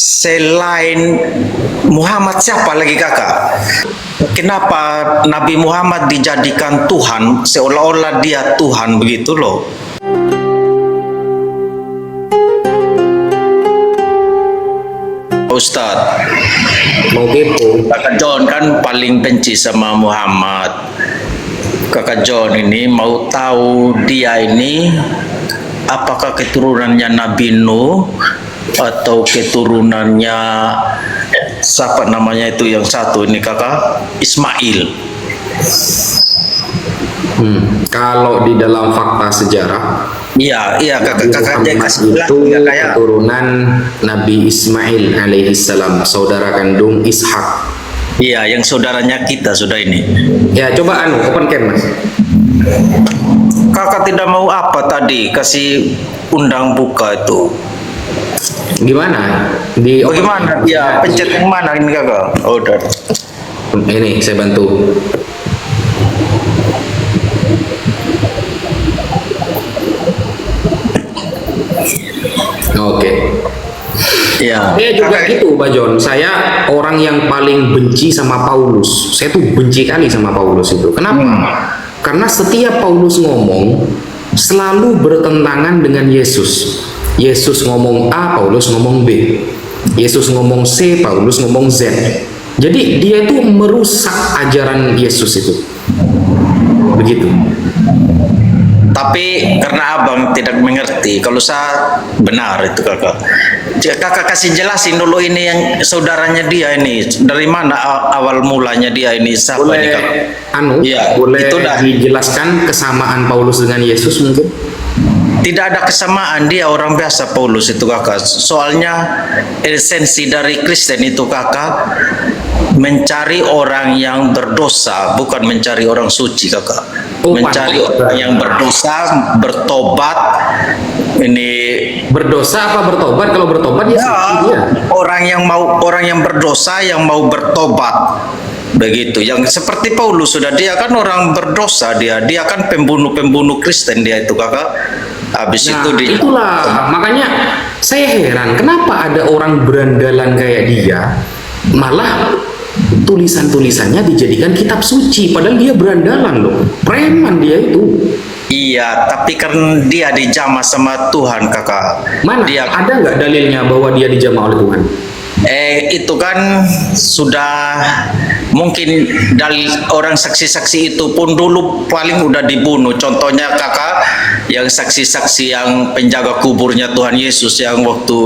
Selain Muhammad siapa lagi kakak? Kenapa Nabi Muhammad dijadikan Tuhan seolah-olah dia Tuhan begitu loh? Ustadz, Mau kepo. kakak John kan paling benci sama Muhammad. Kakak John ini mau tahu dia ini apakah keturunannya Nabi Nuh atau keturunannya siapa namanya itu yang satu ini kakak, Ismail. Kalau di dalam fakta sejarah, Iya kakak dia Muhammad kasih itu bilang kayak keturunan Nabi Ismail alaihissalam, saudara kandung Ishak. iya yang saudaranya kita sudah ini. Ya coba open cam mas. Kakak tidak mau apa tadi kasih undang buka itu? Gimana? Di Bagaimana? Ya pencet yang mana ini kakak? Oh, udah. Ini saya bantu. Oke. Ya. Saya juga gitu, Pak John. Saya orang yang paling benci sama Paulus. Saya tuh benci kali sama Paulus itu. Kenapa? Karena setiap Paulus ngomong selalu bertentangan dengan Yesus. Yesus ngomong A, Paulus ngomong B. Yesus ngomong C, Paulus ngomong Z. Jadi dia itu merusak ajaran Yesus itu. Begitu. Tapi karena abang tidak mengerti, kalau saya benar itu kakak. Kakak kasih jelasin dulu ini yang saudaranya dia ini dari mana awal mulanya dia ini siapa Boleh ini kakak? Ya, boleh itu dah. dijelaskan kesamaan Paulus dengan Yesus mungkin? Tidak ada kesamaan, dia orang biasa Paulus itu kakak. Soalnya esensi dari Kristen itu kakak mencari orang yang berdosa, bukan mencari orang suci kakak. Mencari orang yang berdosa, bertobat. Ini Berdosa apa bertobat? Kalau bertobat ya suci dia. orang yang berdosa yang mau bertobat. Begitu. Yang seperti Paulus sudah dia kan orang berdosa dia kan pembunuh Kristen dia itu kakak. Habis Nah, itu itulah makanya saya heran kenapa ada orang berandalan kayak dia malah tulisan-tulisannya dijadikan kitab suci padahal dia berandalan loh, preman dia itu. Iya, tapi kan dia dijamah sama Tuhan kakak. Mana Dia ada nggak dalilnya bahwa dia dijamah oleh Tuhan? itu kan sudah mungkin dari orang saksi-saksi itu pun dulu paling udah dibunuh. Contohnya kakak yang saksi-saksi yang penjaga kuburnya Tuhan Yesus yang waktu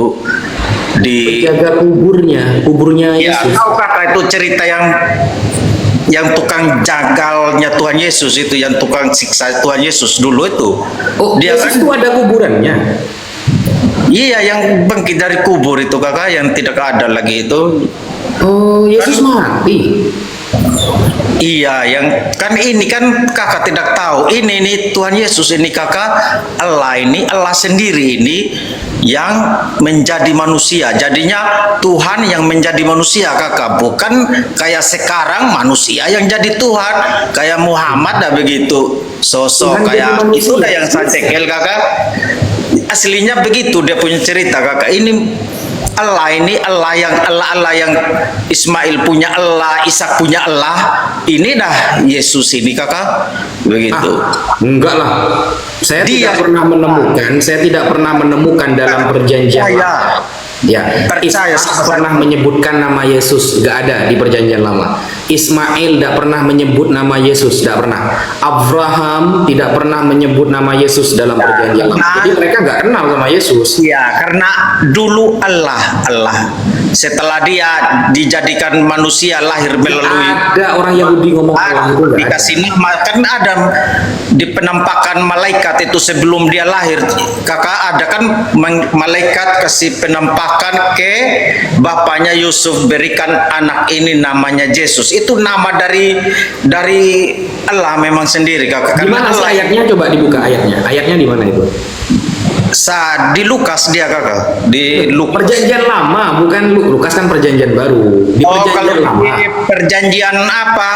di Jaga kuburnya ya Yesus. tahu kakak itu cerita yang tukang jagalnya Tuhan Yesus itu, yang tukang siksa Tuhan Yesus dulu itu. Oh, Dia Yesus kan itu ada kuburannya. iya yang bangkit dari kubur itu kakak, yang tidak ada lagi itu. Oh, Yesus mati. Iya, yang kan ini kan kakak tidak tahu. Ini nih Tuhan Yesus ini kakak, Allah sendiri ini yang menjadi manusia. Jadinya Tuhan yang menjadi manusia kakak, bukan kayak sekarang manusia yang jadi Tuhan. Kayak Muhammad dah begitu. Sosok Tuhan jadi kayak manusia. itulah yang saya cekel kakak. Aslinya begitu dia punya cerita kakak. Ini Allah yang Ismail punya Allah, Ishak punya Allah. Ini dah Yesus ini kakak. Begitu. Enggak lah. Saya Dia- tidak pernah menemukan dalam perjanjian Saya lama. Ya, percaya Ishak pernah menyebutkan nama Yesus, enggak ada di perjanjian lama. Ismail tidak pernah menyebut nama Yesus, tidak pernah. Abraham tidak pernah menyebut nama Yesus dalam perjanjian lama. Jadi mereka nggak kenal sama Yesus. ya karena dulu Allah. Setelah dia dijadikan manusia lahir melalui Ada orang Yahudi ngomong Allah itu nggak ada. dikasih nama kan ada di penampakan malaikat itu sebelum dia lahir kakak, ada kan malaikat kasih penampakan ke bapaknya Yusuf, berikan anak ini namanya Yesus. Itu nama dari Allah memang sendiri kakak. Di mana sih Allah ayatnya? Coba dibuka ayatnya. Ayatnya di mana itu? di Lukas dia kakak, di Lukas. Perjanjian lama, bukan Lukas kan perjanjian baru. Di Oh, kalau perjanjian lama. di perjanjian apa?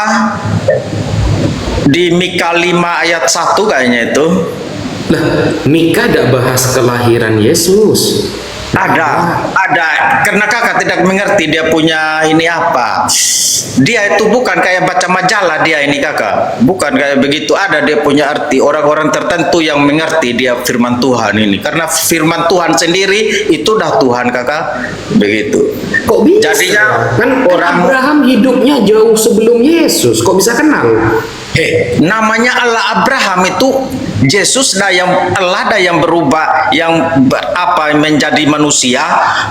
Di Mika 5 ayat 1 kayaknya itu. Lah, Mika tidak bahas kelahiran Yesus. Ada, karena kakak tidak mengerti dia punya ini apa. Dia itu bukan kayak baca majalah dia ini kakak, bukan kayak begitu. Ada dia punya arti. Orang-orang tertentu yang mengerti dia firman Tuhan ini, karena firman Tuhan sendiri itu dah Tuhan kakak, begitu. Kok bisa? Jadinya Kan orang Abraham hidupnya jauh sebelum Yesus, kok bisa kenal? namanya Allah Abraham itu Yesus dah yang Allah dah yang berubah yang menjadi manusia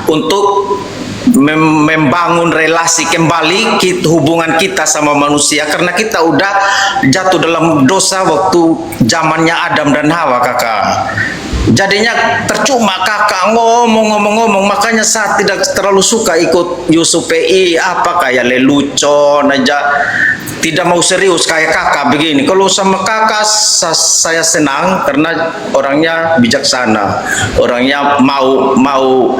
untuk membangun relasi kembali hubungan kita sama manusia, karena kita udah jatuh dalam dosa waktu zamannya Adam dan Hawa kakak. Jadinya percuma kakak ngomong, makanya saya tidak terlalu suka ikut Yusuf PI kayak lelucon aja, tidak mau serius kayak kakak begini. Kalau sama kakak saya senang karena orangnya bijaksana, orangnya mau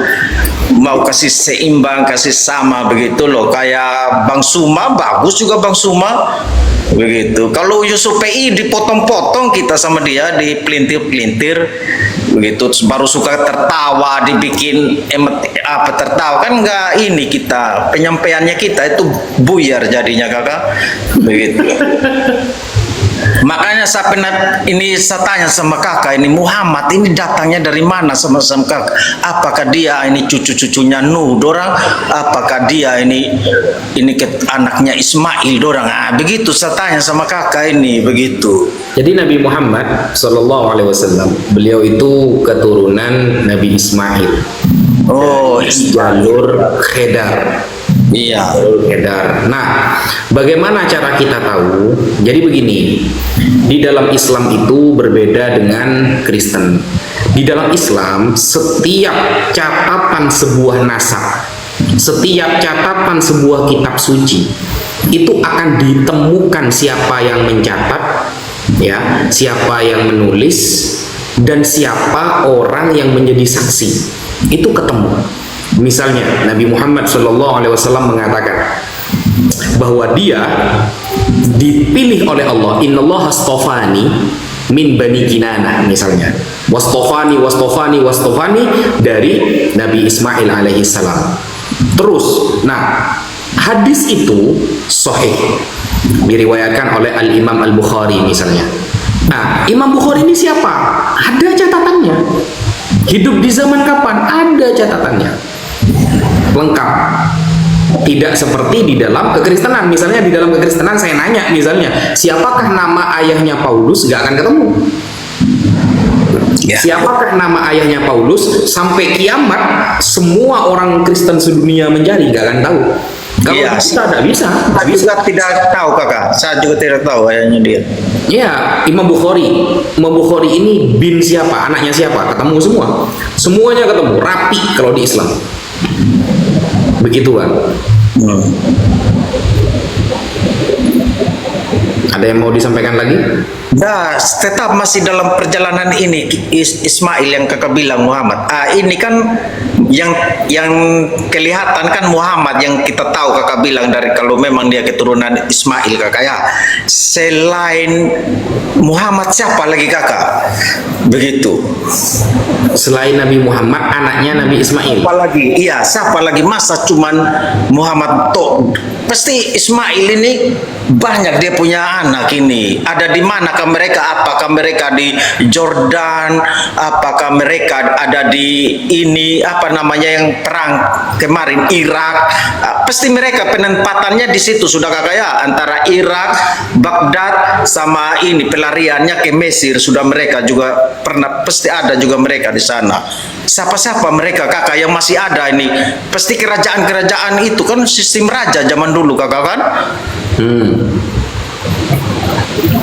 kasih seimbang, kasih sama begitu loh. Kayak Bang Suma, bagus juga Bang Suma begitu. Kalau Yusuf PI dipotong-potong kita sama dia, dipelintir-pelintir begitu, baru suka tertawa, dibikin tertawa kan, enggak ini kita penyampaiannya kita itu buyar jadinya kakak begitu. Makanya saya tanya sama kakak ini, Muhammad ini datangnya dari mana sama kakak? Apakah dia ini cucu-cucunya Nuh dorang? Apakah dia ini anaknya Ismail dorang? Begitu saya tanya sama kakak ini begitu. Jadi Nabi Muhammad Shallallahu Alaihi Wasallam beliau itu keturunan Nabi Ismail. Oh, jalur Khedar. Iya. Khedar. Nah, bagaimana cara kita tahu? Jadi begini, di dalam Islam itu berbeda dengan Kristen. Di dalam Islam, setiap catatan sebuah nasab, setiap catatan sebuah kitab suci, itu akan ditemukan siapa yang mencatat, ya, siapa yang menulis, dan siapa orang yang menjadi saksi. Itu ketemu. Misalnya Nabi Muhammad SAW mengatakan bahwa dia dipilih oleh Allah, Innallaha astafani min bani Kinanah, misalnya wastafani dari Nabi Ismail alaihi salam. Terus, nah, hadis itu sahih diriwayatkan oleh Al-Imam Al-Bukhari misalnya. Nah, Imam Bukhari ini siapa? Ada catatannya. Hidup di zaman kapan? Ada catatannya. Lengkap. Tidak seperti di dalam kekristenan. Misalnya di dalam kekristenan saya nanya misalnya, siapakah nama ayahnya Paulus? Gak akan ketemu. Ya. Siapakah nama ayahnya Paulus? Sampai kiamat semua orang Kristen sedunia mencari, gak akan tahu. Kalau iya, kita tidak bisa. Saya tidak tahu kakak. Saya juga tidak tahu ayahnya dia. Ya, Imam Bukhari. Imam Bukhari ini bin siapa? Anaknya siapa? Ketemu semua. Semuanya ketemu. Rapi kalau di Islam. Begitu kan? Ada yang mau disampaikan lagi? Nah, tetap masih dalam perjalanan ini Ismail yang kakak bilang Muhammad. Ini kan yang kelihatan kan Muhammad yang kita tahu kakak bilang dari kalau memang dia keturunan Ismail kakak ya. Selain Muhammad siapa lagi kakak? Begitu. Selain Nabi Muhammad, anaknya Nabi Ismail. Siapa lagi? Iya, siapa lagi? Masa cuman Muhammad toh? Pasti Ismail ini banyak dia punya anak ini. Ada di manakah mereka? Apakah mereka di Jordan? Apakah mereka ada di ini yang perang kemarin Irak? Pasti mereka penempatannya di situ sudah kakak ya, antara Irak, Baghdad sama ini pelariannya ke Mesir sudah mereka juga pernah, pasti ada juga mereka di sana. Siapa-siapa mereka kakak yang masih ada ini? Pasti kerajaan-kerajaan itu kan sistem raja zaman dulu kakak kan?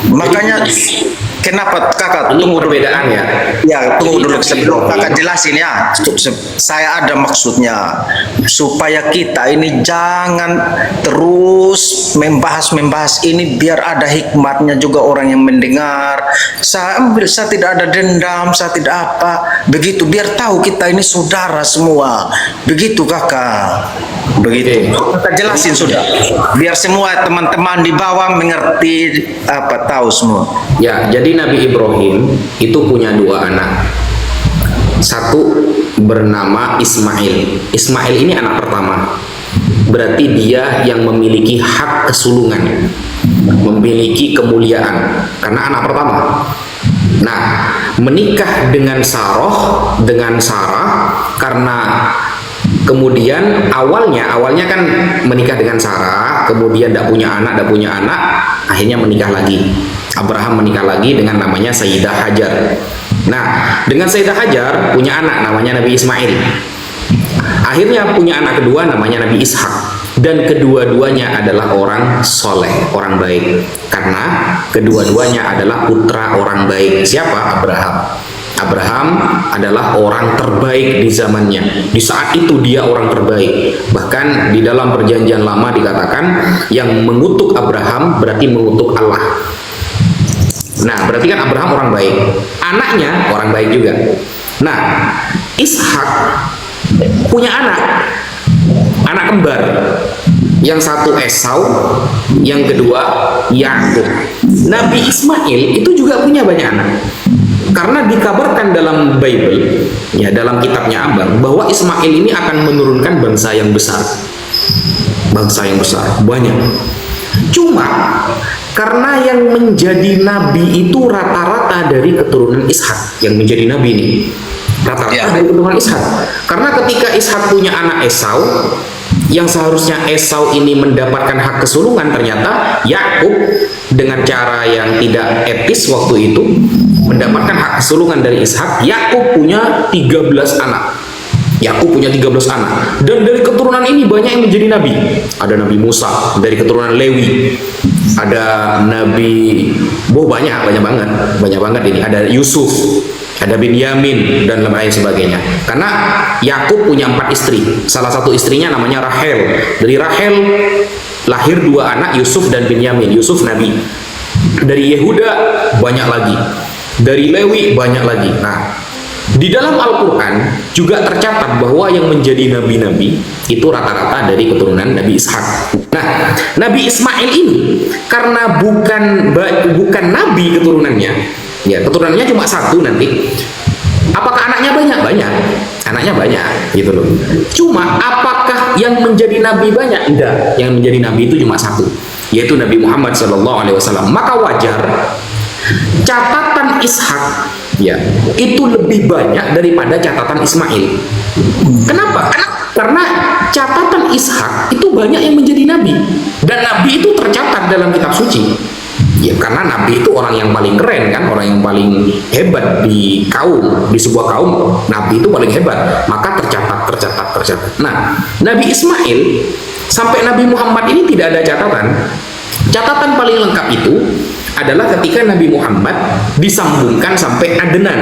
Makanya kenapa kakak tunggu perbedaan ya? Ya tunggu dulu sebelum kakak jelasin ya. Saya ada maksudnya supaya kita ini jangan terus membahas ini, biar ada hikmatnya juga orang yang mendengar. Saya tidak ada dendam, saya tidak apa begitu, biar tahu kita ini saudara semua. Begitu kakak. Begitu. Kakak jelasin sudah. Biar semua teman-teman di bawah mengerti tahu semua. Ya, jadi Nabi Ibrahim itu punya dua anak. Satu bernama Ismail. Ismail ini anak pertama. Berarti dia yang memiliki hak kesulungan, memiliki kemuliaan karena anak pertama. Nah, menikah dengan Sarah karena kemudian awalnya kan menikah dengan Sarah, kemudian tidak punya anak, akhirnya menikah lagi. Abraham menikah lagi dengan namanya Sayyidah Hajar. Nah, dengan Sayyidah Hajar punya anak namanya Nabi Ismail. Akhirnya punya anak kedua namanya Nabi Ishak. Dan kedua-duanya adalah orang soleh, orang baik. Karena kedua-duanya adalah putra orang baik. Siapa? Abraham adalah orang terbaik di zamannya. Di saat itu dia orang terbaik. Bahkan di dalam perjanjian lama dikatakan yang mengutuk Abraham berarti mengutuk Allah. Nah, berarti kan Abraham orang baik. Anaknya orang baik juga. Nah, Ishak punya anak kembar. Yang satu Esau, yang kedua Yakub. Nabi Ismail itu juga punya banyak anak. Karena dikabarkan dalam Bible, ya dalam kitabnya Abang, bahwa Ismail ini akan menurunkan bangsa yang besar. Bangsa yang besar, banyak. Cuma karena yang menjadi nabi itu rata-rata dari keturunan Ishak, yang menjadi nabi ini rata-rata dari keturunan Ishak. Karena ketika Ishak punya anak Esau, yang seharusnya Esau ini mendapatkan hak kesulungan, ternyata Yakub dengan cara yang tidak etis waktu itu mendapatkan hak kesulungan dari Ishak. Yakub punya 13 anak. Dan dari keturunan ini banyak yang menjadi nabi. Ada Nabi Musa dari keturunan Lewi. Ada Nabi, banyak banget ini. Ada Yusuf, ada Binyamin dan lain sebagainya. Karena Yakub punya 4 istri. Salah satu istrinya namanya Rahel. Dari Rahel lahir 2 anak, Yusuf dan Binyamin. Yusuf nabi. Dari Yehuda banyak lagi. Dari Lewi banyak lagi. Nah, di dalam Al-Quran juga tercatat bahwa yang menjadi nabi-nabi itu rata-rata dari keturunan Nabi Ishak. Nah, Nabi Ismail ini karena bukan nabi keturunannya, ya keturunannya cuma 1 nanti. Apakah anaknya banyak? Banyak. Anaknya banyak, gitu loh. Cuma apakah yang menjadi nabi banyak? Tidak. Yang menjadi nabi itu cuma 1, yaitu Nabi Muhammad SAW. Maka wajar catatan Ishak ya itu lebih banyak daripada catatan Ismail. Kenapa? Karena catatan Ishak itu banyak yang menjadi nabi, dan nabi itu tercatat dalam kitab suci. Ya, karena nabi itu orang yang paling keren kan, orang yang paling hebat di sebuah kaum. Nabi itu paling hebat, maka tercatat. Nah, Nabi Ismail sampai Nabi Muhammad ini tidak ada catatan. Catatan paling lengkap itu adalah ketika Nabi Muhammad disambungkan sampai Adnan.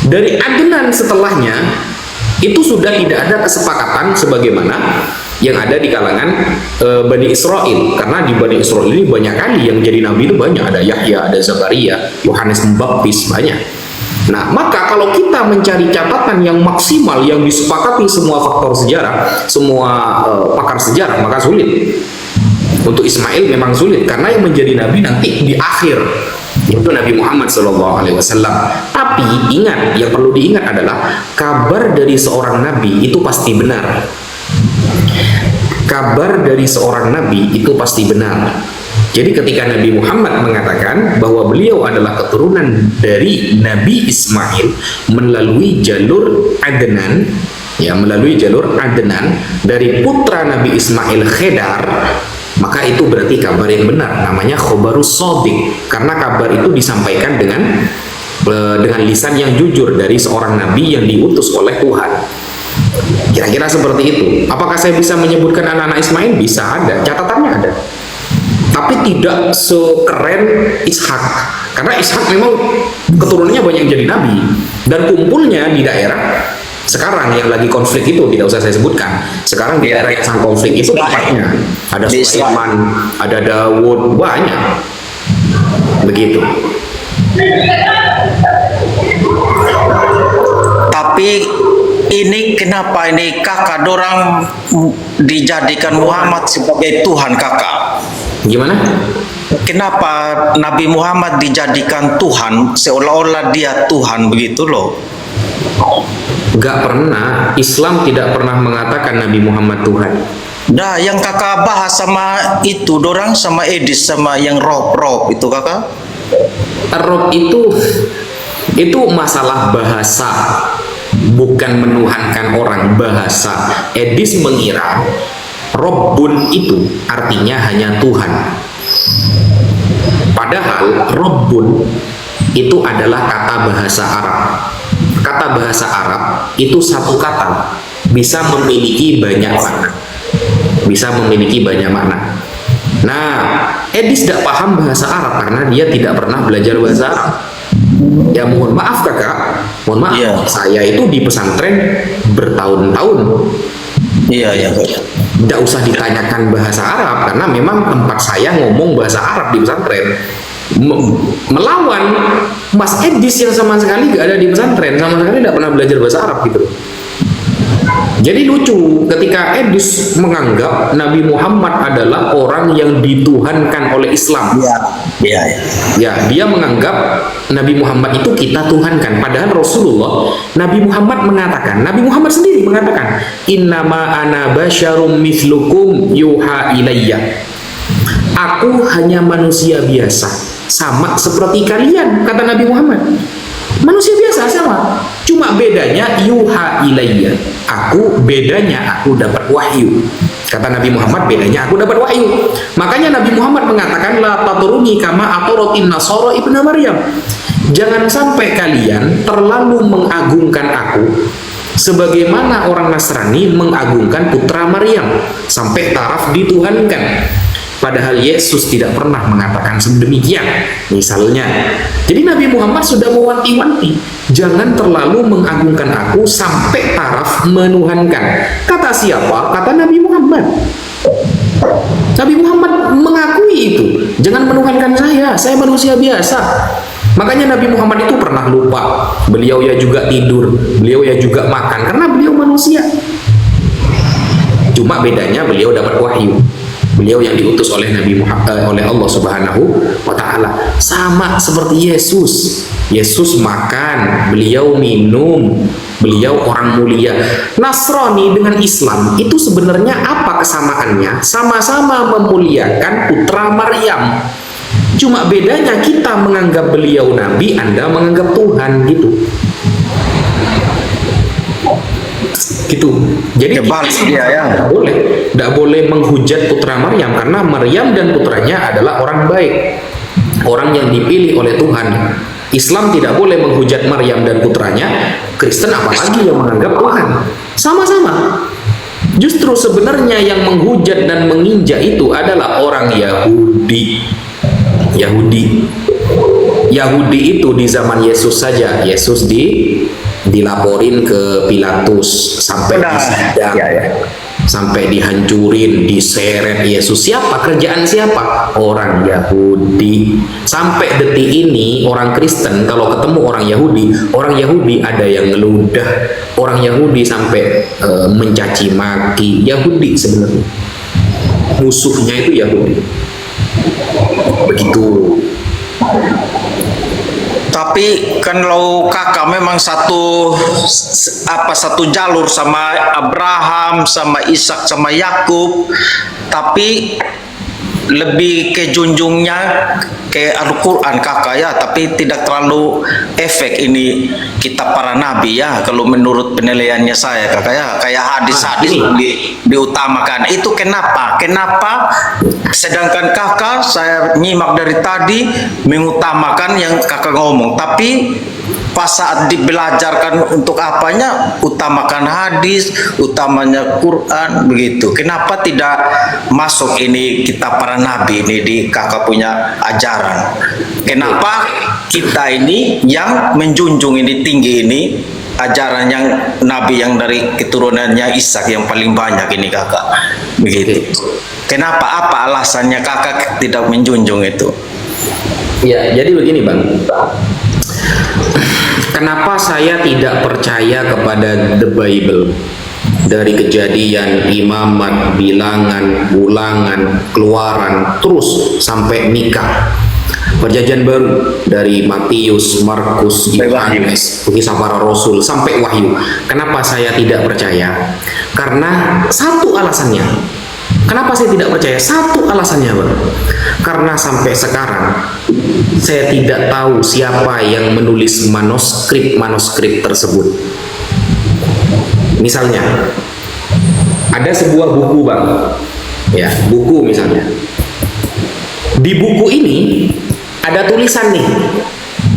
Dari Adnan setelahnya itu sudah tidak ada kesepakatan sebagaimana yang ada di kalangan Bani Israel. Karena di Bani Israel ini banyak kali yang jadi nabi itu banyak. Ada Yahya, ada Zakaria, Yohanes Pembaptis, banyak. Nah, maka kalau kita mencari catatan yang maksimal yang disepakati semua faktor sejarah, semua pakar sejarah, maka sulit. Untuk Ismail memang sulit karena yang menjadi nabi nanti di akhir itu Nabi Muhammad SAW. Tapi ingat, yang perlu diingat adalah kabar dari seorang nabi itu pasti benar. Kabar dari seorang nabi itu pasti benar. Jadi ketika Nabi Muhammad mengatakan bahwa beliau adalah keturunan dari Nabi Ismail melalui jalur Adnan, ya melalui jalur Adnan dari putra Nabi Ismail Khedar, maka itu berarti kabar yang benar, namanya khobarus shadiq, karena kabar itu disampaikan dengan lisan yang jujur dari seorang nabi yang diutus oleh Tuhan. Kira-kira seperti itu. Apakah saya bisa menyebutkan anak-anak Ismail? Bisa, ada, catatannya ada. Tapi tidak sekeren Ishak, karena Ishak memang keturunannya banyak yang jadi nabi, dan kumpulnya di daerah sekarang yang lagi konflik itu tidak usah saya sebutkan. Sekarang di daerah yang sangat konflik itu tempatnya ada Sulaiman, ada Daud, banyak begitu. Tapi ini kenapa ini kakak dorang dijadikan Muhammad sebagai Tuhan kakak? Gimana? Kenapa Nabi Muhammad dijadikan Tuhan, seolah-olah dia Tuhan begitu loh? Gak pernah. Islam tidak pernah mengatakan Nabi Muhammad Tuhan. Nah, yang kakak bahas sama itu dorang sama Edis sama yang rob itu kakak. Rob itu masalah bahasa, bukan menuhankan orang, bahasa. Edis mengira Robbun itu artinya hanya Tuhan. Padahal Robbun itu adalah kata bahasa Arab. Kata bahasa Arab itu satu kata bisa memiliki banyak makna. Bisa memiliki banyak makna. Nah, Edis tidak paham bahasa Arab karena dia tidak pernah belajar bahasa Arab. Ya mohon maaf kakak, mohon maaf. Iya. Saya itu di pesantren bertahun-tahun. Iya. Tidak usah ditanyakan bahasa Arab karena memang tempat saya ngomong bahasa Arab di pesantren. Melawan Mas Edis yang sama sekali gak ada di pesantren, sama sekali tidak pernah belajar bahasa Arab gitu. Jadi lucu ketika Edis menganggap Nabi Muhammad adalah orang yang dituhankan oleh Islam. Iya. Ya, dia menganggap Nabi Muhammad itu kita tuhankan. Padahal Rasulullah, Nabi Muhammad sendiri mengatakan, innama ana basyarum mithlukum yuha ilayya. Aku hanya manusia biasa, sama seperti kalian, kata Nabi Muhammad. Manusia biasa sama, cuma bedanya yuha ilayya. Bedanya aku dapat wahyu. Kata Nabi Muhammad, bedanya aku dapat wahyu. Makanya Nabi Muhammad mengatakan la taturuni kama atorotin nasara ibnu Maryam. Jangan sampai kalian terlalu mengagungkan aku sebagaimana orang Nasrani mengagungkan putra Maryam sampai taraf dituhankan. Padahal Yesus tidak pernah mengatakan sedemikian. Misalnya, jadi Nabi Muhammad sudah mewanti-wanti, jangan terlalu mengagungkan aku sampai taraf menuhankan. Kata siapa? Kata Nabi Muhammad. Nabi Muhammad mengakui itu. Jangan menuhankan saya manusia biasa. Makanya Nabi Muhammad itu pernah lupa. Beliau ya juga tidur, beliau ya juga makan, karena beliau manusia. Cuma bedanya beliau dapat wahyu. Beliau yang diutus oleh Nabi Muhammad, oleh Allah Subhanahu wa Ta'ala, sama seperti Yesus. Yesus makan, beliau minum, beliau orang mulia. Nasrani dengan Islam itu sebenarnya apa kesamaannya? Sama-sama memuliakan putra Maryam. Cuma bedanya kita menganggap beliau nabi, Anda menganggap Tuhan, gitu. Jadi tidak boleh menghujat putra Maryam, karena Maryam dan putranya adalah orang baik, orang yang dipilih oleh Tuhan. Islam tidak boleh menghujat Maryam dan putranya. Kristen apalagi yang menganggap Tuhan. Sama-sama. Justru sebenarnya yang menghujat dan menginjak itu adalah orang Yahudi itu di zaman Yesus saja. Yesus dilaporin ke Pilatus sampai disidang, sampai dihancurin, diseret. Yesus siapa? Kerjaan siapa? Orang Yahudi. Sampai detik ini orang Kristen kalau ketemu orang Yahudi ada yang ngeludah, orang Yahudi sampai mencaci maki. Yahudi sebenarnya musuhnya itu Yahudi. Begitu. Tapi kalau kakak memang satu jalur sama Abraham, sama Ishak, sama Yakub, tapi lebih ke junjungnya ke Al-Quran kakak ya, tapi tidak terlalu efek ini kitab para nabi ya, kalau menurut penilaiannya saya kakak ya, kayak hadis-hadis diutamakan. Itu kenapa sedangkan kakak saya nyimak dari tadi mengutamakan yang kakak ngomong, tapi pas saat dibelajarkan untuk apanya utamakan hadis, utamanya Quran, begitu. Kenapa tidak masuk ini kitab para nabi ini di kakak punya ajaran? Kenapa kita ini yang menjunjung ini tinggi ini ajaran yang nabi yang dari keturunannya Ishak yang paling banyak ini kakak, begitu. Kenapa? Apa alasannya kakak tidak menjunjung itu? Ya, jadi begini Bang. Kenapa saya tidak percaya kepada the Bible? Dari Kejadian, Imamat, Bilangan, Ulangan, Keluaran, terus sampai Nikah. Perjanjian Baru dari Matius, Markus, Yohanes, kisah para rasul sampai Wahyu. Kenapa saya tidak percaya? Karena satu alasannya. Kenapa saya tidak percaya? Satu alasannya, Bang. Karena sampai sekarang saya tidak tahu siapa yang menulis manuskrip tersebut. Misalnya, ada sebuah buku, Bang. Ya, buku misalnya. Di buku ini ada tulisan nih.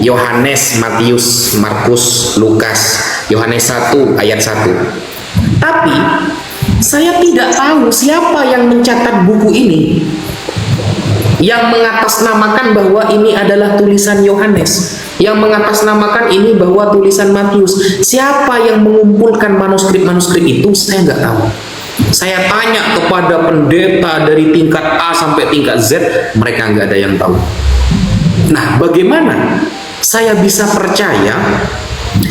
Yohanes, Matius, Markus, Lukas, Yohanes 1 ayat 1. Tapi saya tidak tahu siapa yang mencatat buku ini, yang mengatasnamakan bahwa ini adalah tulisan Yohanes, yang mengatasnamakan ini bahwa tulisan Matius. Siapa yang mengumpulkan manuskrip itu, saya nggak tahu. Saya tanya kepada pendeta dari tingkat A sampai tingkat Z, mereka nggak ada yang tahu. Nah, bagaimana saya bisa percaya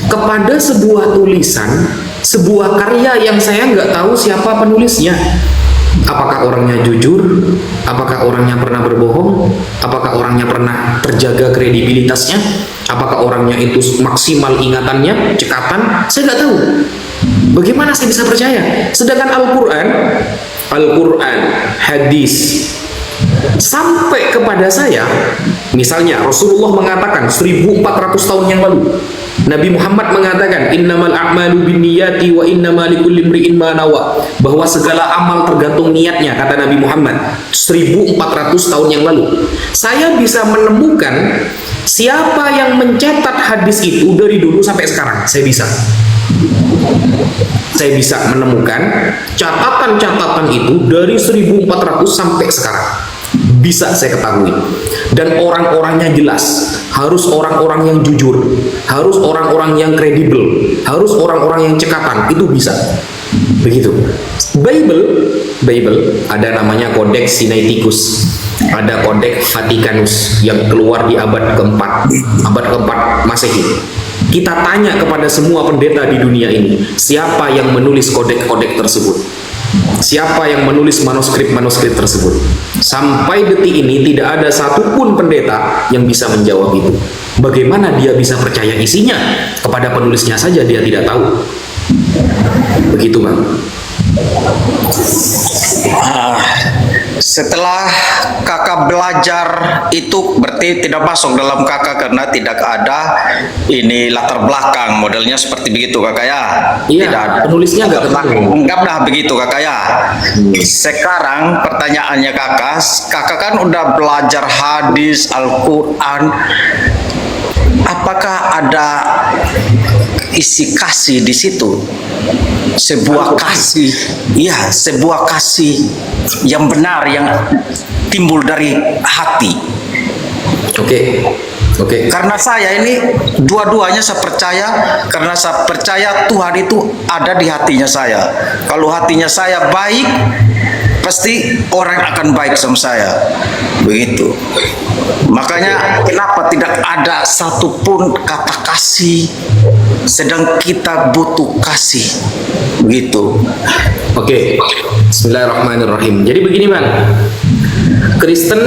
kepada sebuah tulisan, sebuah karya yang saya nggak tahu siapa penulisnya? Apakah orangnya jujur? Apakah orangnya pernah berbohong? Apakah orangnya pernah terjaga kredibilitasnya? Apakah orangnya itu maksimal ingatannya, cekatan? Saya nggak tahu. Bagaimana saya bisa percaya? Sedangkan Al-Quran, hadis, sampai kepada saya, misalnya Rasulullah mengatakan 1400 tahun yang lalu, Nabi Muhammad mengatakan innamal a'malu binniyati wa innamal likulli imri'in ma nawa, bahwa segala amal tergantung niatnya, kata Nabi Muhammad 1400 tahun yang lalu. Saya bisa menemukan siapa yang mencatat hadis itu dari dulu sampai sekarang. Saya bisa menemukan catatan-catatan itu dari 1400 sampai sekarang. Bisa saya ketahui. Dan orang-orangnya jelas. Harus orang-orang yang jujur, harus orang-orang yang kredibel, harus orang-orang yang cekatan. Itu bisa. Begitu. Bible ada namanya Codex Sinaiticus, ada Codex Vaticanus yang keluar di abad keempat Masehi. Kita tanya kepada semua pendeta di dunia ini, siapa yang menulis kodek-kodek tersebut? Siapa yang menulis manuskrip tersebut? Sampai detik ini tidak ada satupun pendeta yang bisa menjawab itu. Bagaimana dia bisa percaya isinya? Kepada penulisnya saja dia tidak tahu. Begitu, Bang. Setelah kakak belajar itu berarti tidak masuk dalam kakak karena tidak ada ini latar belakang modelnya seperti begitu kakak ya. Iya, tidak ada penulisnya nggak ketemu. Enggak begitu kakak ya. Sekarang pertanyaannya kakak kan udah belajar hadis Al-Quran, apakah ada isi kasih di situ? Sebuah kasih, ya, sebuah kasih yang benar yang timbul dari hati. Oke. Karena saya ini dua-duanya saya percaya, karena saya percaya Tuhan itu ada di hatinya saya. Kalau hatinya saya baik, pasti orang akan baik sama saya. Begitu. Makanya kenapa tidak ada satupun kata kasih, sedang kita butuh kasih. Begitu. Oke. Bismillahirrahmanirrahim. Jadi begini, Bang. Kristen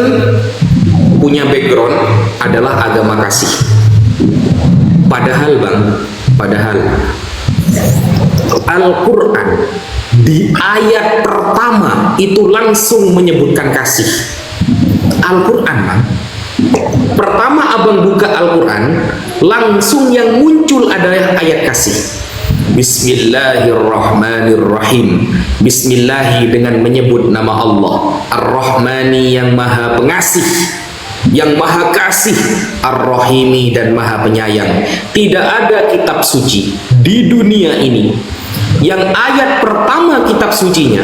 punya background adalah agama kasih. Padahal, Bang, Al-Quran di ayat pertama itu langsung menyebutkan kasih. Al-Quran, Bang. Pertama abang buka Al-Quran, langsung yang muncul adalah ayat kasih. Bismillahirrahmanirrahim. Bismillahi dengan menyebut nama Allah. Ar-Rahmani yang maha pengasih, yang maha kasih, Ar-Rahimi dan maha penyayang. Tidak ada kitab suci di dunia ini yang ayat pertama kitab sucinya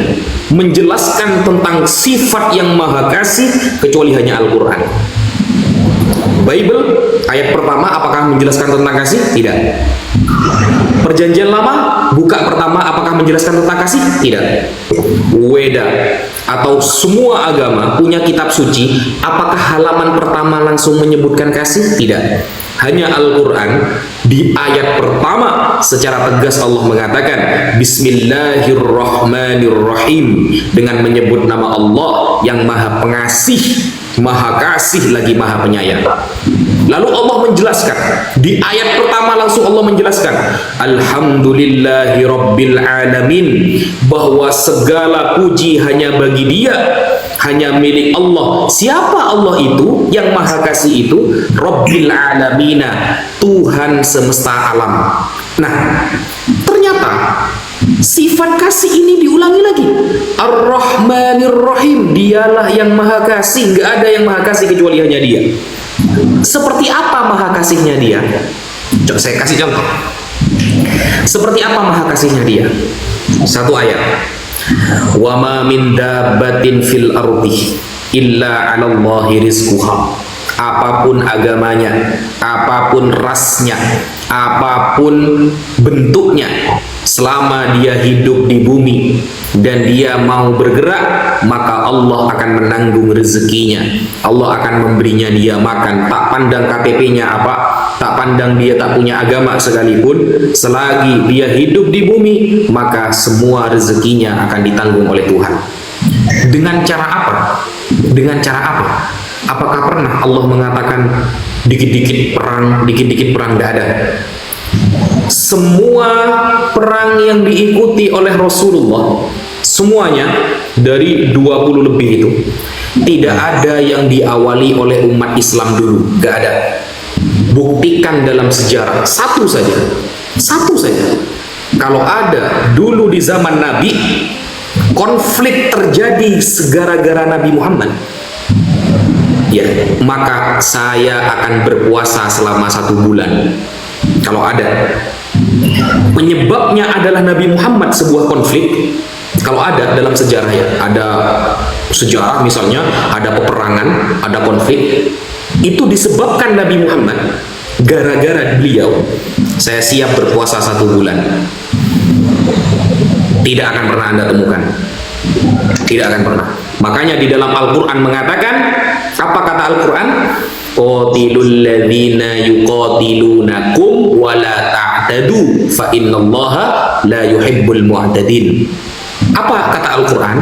menjelaskan tentang sifat yang maha kasih kecuali hanya Al-Quran. Bible ayat pertama apakah menjelaskan tentang kasih? Tidak. Perjanjian lama buka pertama apakah menjelaskan tentang kasih? Tidak. Weda atau semua agama punya kitab suci, apakah halaman pertama langsung menyebutkan kasih? Tidak. Hanya Al-Quran di ayat pertama secara tegas Allah mengatakan Bismillahirrahmanirrahim dengan menyebut nama Allah. yang Maha Pengasih, Maha Kasih lagi Maha Penyayang. Lalu Allah menjelaskan di ayat pertama, langsung Allah menjelaskan Alhamdulillahi Rabbil Alamin, bahwa segala puji hanya bagi Dia, hanya milik Allah. Siapa Allah itu? Yang Maha Kasih itu Rabbil Alamina, Tuhan semesta alam. Nah, ternyata sifat kasih ini diulangi lagi. Ar-Rahmanir Rahim, Dialah yang Maha Kasih, nggak ada yang Maha Kasih kecuali hanya Dia. Seperti apa Maha Kasihnya Dia? Coba saya kasih contoh. Seperti apa Maha Kasihnya Dia? Satu ayat. Wa ma min dabbatin fil ardi illa 'alallahi rizquha. Apapun agamanya, apapun rasnya, apapun bentuknya, selama dia hidup di bumi dan dia mau bergerak, maka Allah akan menanggung rezekinya. Allah akan memberinya dia makan. Tak pandang KTP-nya apa, tak pandang dia tak punya agama sekalipun, selagi dia hidup di bumi, maka semua rezekinya akan ditanggung oleh Tuhan. Dengan cara apa? Dengan cara apa? Apakah pernah Allah mengatakan dikit-dikit perang, dikit-dikit perang? Tidak ada. Semua perang yang diikuti oleh Rasulullah, semuanya dari 20 lebih itu, tidak ada yang diawali oleh umat Islam dulu. Tidak ada. Buktikan dalam sejarah. Satu saja. Satu saja. Kalau ada dulu di zaman Nabi, konflik terjadi segara-gara Nabi Muhammad, ya, maka saya akan berpuasa selama 1 bulan. Kalau ada penyebabnya adalah Nabi Muhammad, sebuah konflik, kalau ada dalam sejarah, ya, ada sejarah misalnya ada peperangan, ada konflik, itu disebabkan Nabi Muhammad, gara-gara beliau saya siap berpuasa 1 bulan. Tidak akan pernah Anda temukan. Tidak akan pernah. Makanya di dalam Al-Quran mengatakan, apa kata Al-Quran? Qatilul ladzina yuqatilunakum wa la ta'tadu fa innallaha la yuhibbul mu'tadin. Apa kata Al-Quran?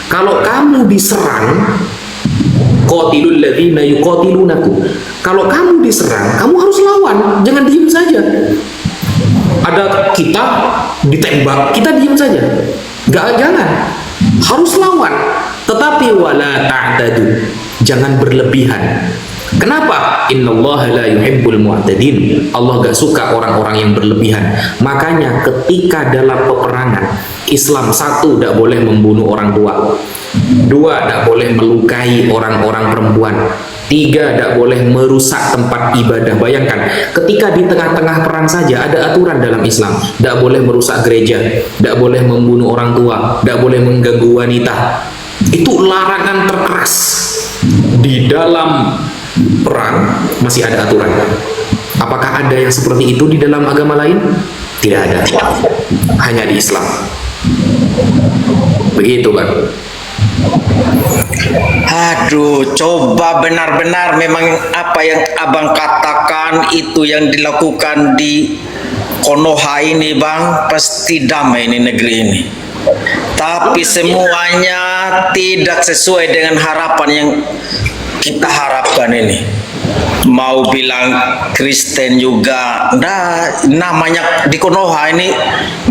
Kalau kamu diserang, qatilul ladzina yuqatilunakum, kalau kamu diserang, kamu harus lawan, jangan diem saja. Ada kita ditembak, kita diem saja. Jangan. Harus lawan. Tetapi wala ta'tadu, jangan berlebihan. Kenapa? Innallaha la yuhibbul mu'tadin. Allah gak suka orang-orang yang berlebihan. Makanya ketika dalam peperangan, Islam, 1, tidak boleh membunuh orang tua. 2, tidak boleh melukai orang-orang perempuan. 3, tidak boleh merusak tempat ibadah. Bayangkan, ketika di tengah-tengah perang saja ada aturan dalam Islam. Tidak boleh merusak gereja, tidak boleh membunuh orang tua, tidak boleh mengganggu wanita. Itu larangan terkeras. Di dalam perang masih ada aturan. Apakah ada yang seperti itu di dalam agama lain? Tidak ada. Hanya di Islam. Begitu, Pak. Aduh, coba benar-benar memang apa yang abang katakan itu yang dilakukan di Konoha ini, Bang, pasti damai ini negeri ini. Tapi semuanya tidak sesuai dengan harapan yang kita harapkan ini. Mau bilang Kristen juga, nah, namanya di Konoha ini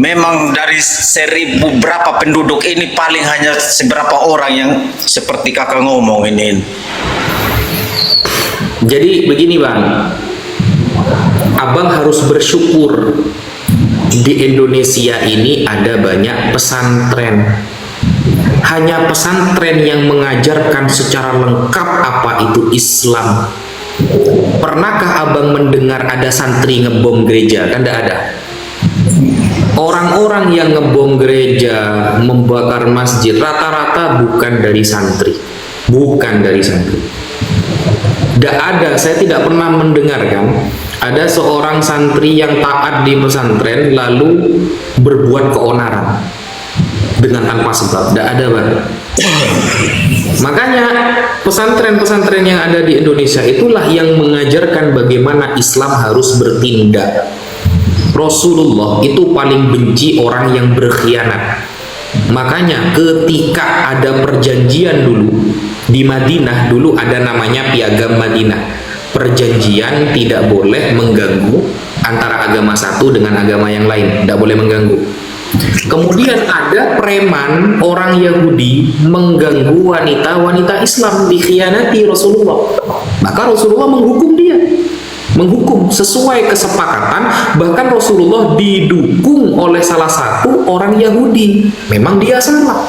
memang dari 1000 berapa penduduk ini paling hanya seberapa orang yang seperti kakak ngomong ini. Jadi begini, Bang, abang harus bersyukur di Indonesia ini ada banyak pesantren. Hanya pesantren yang mengajarkan secara lengkap apa itu Islam. Pernahkah abang mendengar ada santri ngebom gereja? Kan tidak ada. Orang-orang yang ngebom gereja, membakar masjid, rata-rata bukan dari santri. Bukan dari santri. Tidak ada, saya tidak pernah mendengarkan ada seorang santri yang taat di pesantren lalu berbuat keonaran dengan tanpa sebab. Tidak ada, Bang. Makanya pesantren-pesantren yang ada di Indonesia itulah yang mengajarkan bagaimana Islam harus bertindak. Rasulullah itu paling benci orang yang berkhianat. Makanya ketika ada perjanjian dulu di Madinah, dulu ada namanya Piagam Madinah. Perjanjian tidak boleh mengganggu antara agama satu dengan agama yang lain, tidak boleh mengganggu. Kemudian ada preman orang Yahudi mengganggu wanita-wanita Islam, dikhianati Rasulullah. Maka Rasulullah menghukum dia, menghukum sesuai kesepakatan. Bahkan Rasulullah didukung oleh salah satu orang Yahudi. Memang dia salah,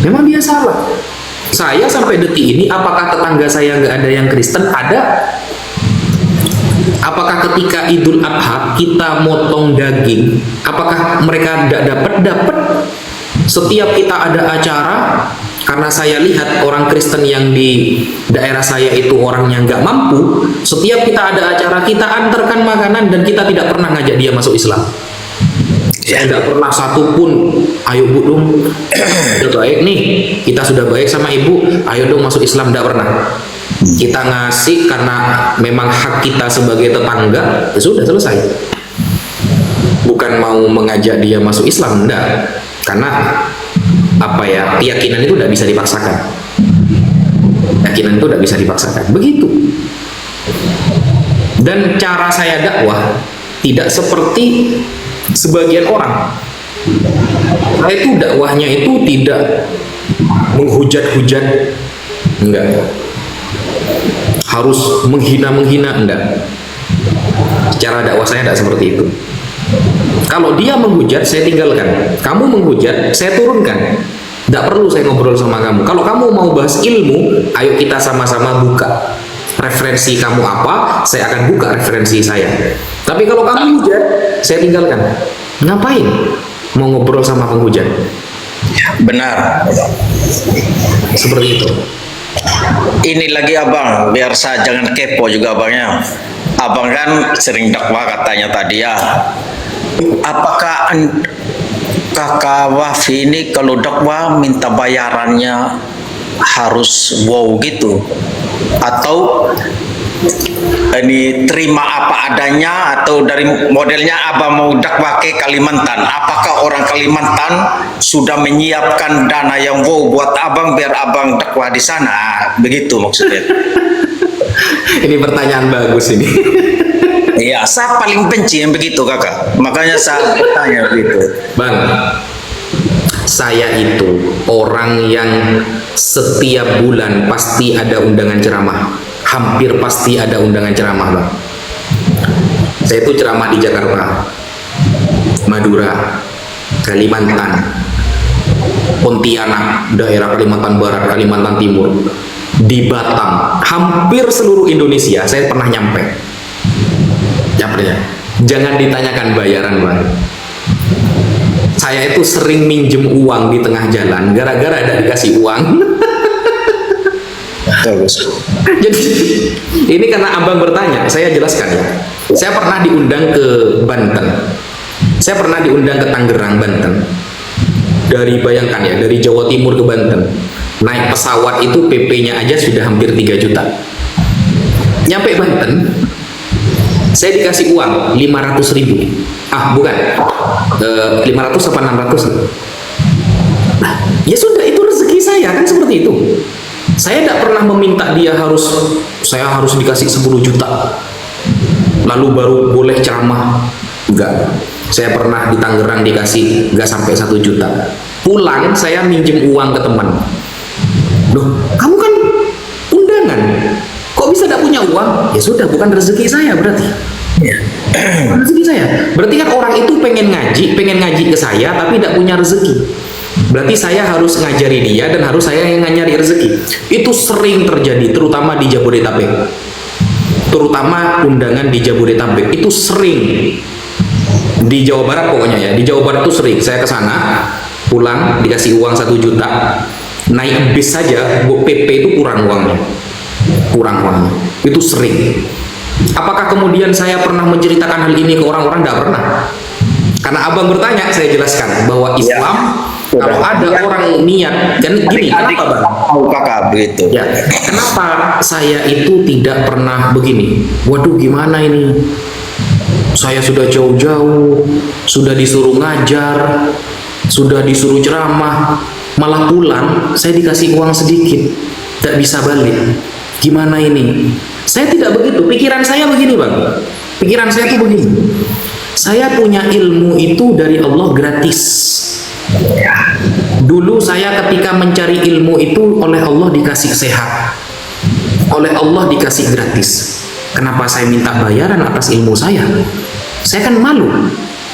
memang dia salah. Saya sampai detik ini, apakah tetangga saya nggak ada yang Kristen? Ada. Apakah ketika Idul Adha kita motong daging, apakah mereka tidak dapat? Dapat. Setiap kita ada acara, karena saya lihat orang Kristen yang di daerah saya itu orangnya nggak mampu, setiap kita ada acara kita antarkan makanan dan kita tidak pernah ngajak dia masuk Islam. Saya tidak pernah satupun, ayo bu dong, udah baik nih, kita sudah baik sama ibu, ayo dong masuk Islam, tidak pernah. Kita ngasih karena memang hak kita sebagai tetangga, ya sudah selesai. Bukan mau mengajak dia masuk Islam, enggak. Karena apa ya, keyakinan itu tidak bisa dipaksakan. Keyakinan itu tidak bisa dipaksakan. Begitu. Dan cara saya dakwah tidak seperti sebagian orang. Saya itu dakwahnya itu tidak menghujat-hujat, enggak. Harus menghina-menghina, enggak. Cara dakwah saya tidak seperti itu. Kalau dia menghujat, saya tinggalkan. Kamu menghujat, saya turunkan. Tidak perlu saya ngobrol sama kamu. Kalau kamu mau bahas ilmu, ayo kita sama-sama buka. Referensi kamu apa, saya akan buka referensi saya. Tapi kalau kamu hujat, saya tinggalkan. Ngapain mau ngobrol sama penghujat? Benar. Seperti itu. Ini lagi abang, biar saya jangan kepo juga abangnya. Abang kan sering dakwah katanya tadi ya. Apakah kakak Wafi ini kalau dakwah minta bayarannya harus wow gitu? Atau ini terima apa adanya, atau dari modelnya abang mau dakwah ke Kalimantan, apakah orang Kalimantan sudah menyiapkan dana yang wow buat abang biar abang dakwah di sana? Begitu maksudnya. Ini pertanyaan bagus ini. Iya, saya paling benci yang begitu kakak, makanya saya bertanya begitu. Bang, saya itu orang yang setiap bulan pasti ada undangan ceramah. Hampir pasti ada undangan ceramah, Bang. Saya itu ceramah di Jakarta, Madura, Kalimantan, Pontianak, daerah Kalimantan Barat, Kalimantan Timur, di Batam, hampir seluruh Indonesia saya pernah nyampe. Jangan ditanyakan bayaran, Bang. Saya itu sering minjem uang di tengah jalan gara-gara ada dikasih uang. Jadi ini karena abang bertanya, saya jelaskan ya. Saya pernah diundang ke Banten, saya pernah diundang ke Tangerang, Banten. Dari, bayangkan ya, dari Jawa Timur ke Banten, naik pesawat itu PP-nya aja sudah hampir 3 juta. Nyampe Banten, saya dikasih uang 500.000. Ah bukan, 500 apa 600. Nah, ya sudah, itu rezeki saya kan, seperti itu. Saya tidak pernah meminta dia saya harus dikasih 10 juta lalu baru boleh ceramah. Enggak. Saya pernah di Tangerang dikasih enggak sampai 1 juta. Pulang saya minjem uang ke teman. Loh, kamu kan undangan, kok bisa tidak punya uang? Ya sudah, bukan rezeki saya berarti. Bukan rezeki saya. Berarti kan orang itu pengen ngaji ke saya tapi tidak punya rezeki. Berarti saya harus ngajari dia dan harus saya yang nyari rezeki. Itu sering terjadi, terutama di Jabodetabek. Terutama undangan di Jabodetabek itu sering. Di Jawa Barat pokoknya ya, di Jawa Barat itu sering. Saya ke sana, pulang dikasih uang 1 juta. Naik bis saja, PP itu kurang uangnya. Itu sering. Apakah kemudian saya pernah menceritakan hal ini ke orang-orang? Tidak pernah. Karena abang bertanya, saya jelaskan bahwa Islam kalau ada orang niat, kan gini, kenapa bang? Kakak begitu. Ya, kenapa saya itu tidak pernah begini? Waduh, gimana ini? Saya sudah jauh-jauh, sudah disuruh ngajar, sudah disuruh ceramah, malah pulang, saya dikasih uang sedikit, tidak bisa balik. Gimana ini? Saya tidak begitu, pikiran saya begini Bang. Pikiran saya tuh begini. Saya punya ilmu itu dari Allah gratis. Dulu saya ketika mencari ilmu itu oleh Allah dikasih sehat, oleh Allah dikasih gratis. Kenapa saya minta bayaran atas ilmu saya? Saya kan malu.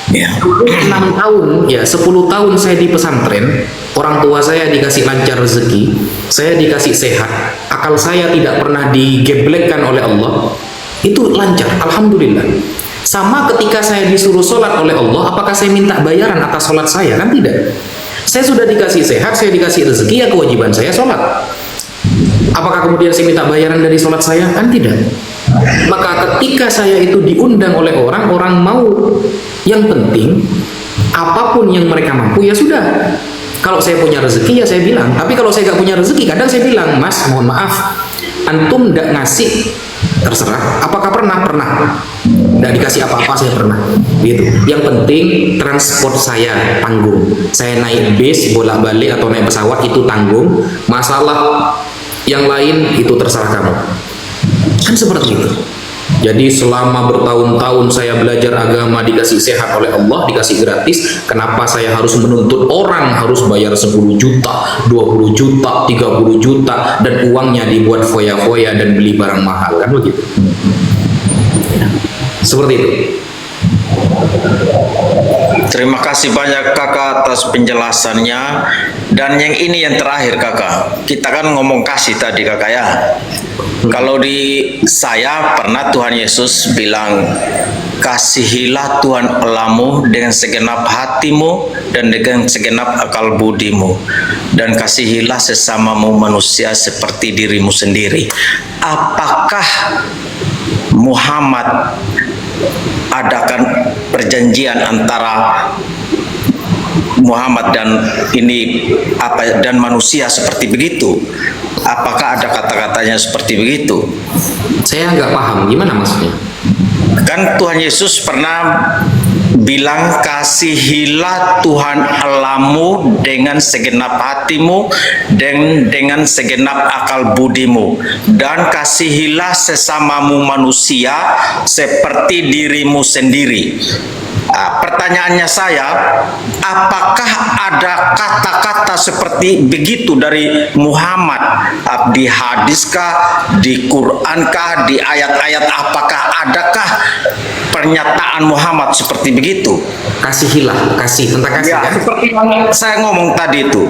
Ya. 6 tahun, ya 10 tahun saya di pesantren, orang tua saya dikasih lancar rezeki, saya dikasih sehat, akal saya tidak pernah digeblekkan oleh Allah, itu lancar, alhamdulillah. Sama ketika saya disuruh sholat oleh Allah, apakah saya minta bayaran atas sholat saya? Kan tidak. Saya sudah dikasih sehat, saya dikasih rezeki, ya kewajiban saya sholat. Apakah kemudian saya minta bayaran dari sholat saya? Kan tidak. Maka ketika saya itu diundang oleh orang, orang mau yang penting apapun yang mereka mampu, ya sudah. Kalau saya punya rezeki ya saya bilang. Tapi kalau saya nggak punya rezeki, kadang saya bilang, Mas, mohon maaf, antum nggak ngasih, terserah. Apakah pernah? Nggak dikasih apa-apa, saya pernah. Gitu. Yang penting transport saya tanggung. Saya naik bis, bolak-balik atau naik pesawat itu tanggung. Masalah yang lain itu terserah kamu. Kan seperti itu. Jadi selama bertahun-tahun saya belajar agama, dikasih sehat oleh Allah, dikasih gratis. Kenapa saya harus menuntut orang harus bayar 10 juta, 20 juta, 30 juta, dan uangnya dibuat foya-foya dan beli barang mahal, kan begitu. Seperti itu. Terima kasih banyak kakak atas penjelasannya. Dan yang ini yang terakhir kakak, kita kan ngomong kasih tadi kakak ya. Kalau di saya pernah Tuhan Yesus bilang, kasihilah Tuhan Allahmu dengan segenap hatimu dan dengan segenap akal budimu, dan kasihilah sesamamu manusia seperti dirimu sendiri. Apakah Muhammad adakan perjanjian antara Muhammad dan dan manusia seperti begitu? Apakah ada kata-katanya seperti begitu? Saya nggak paham, gimana maksudnya? Kan Tuhan Yesus pernah bilang, kasihilah Tuhan Allahmu dengan segenap hatimu dan dengan segenap akal budimu, dan kasihilah sesamamu manusia seperti dirimu sendiri. Pertanyaannya saya, apakah ada kata-kata seperti begitu dari Muhammad? Di hadiskah, di Qurankah, di ayat-ayat apakah adakah pernyataan Muhammad seperti begitu? Kasihilah, kasih, tentang kasih Ya, kan? seperti yang saya ngomong tadi itu.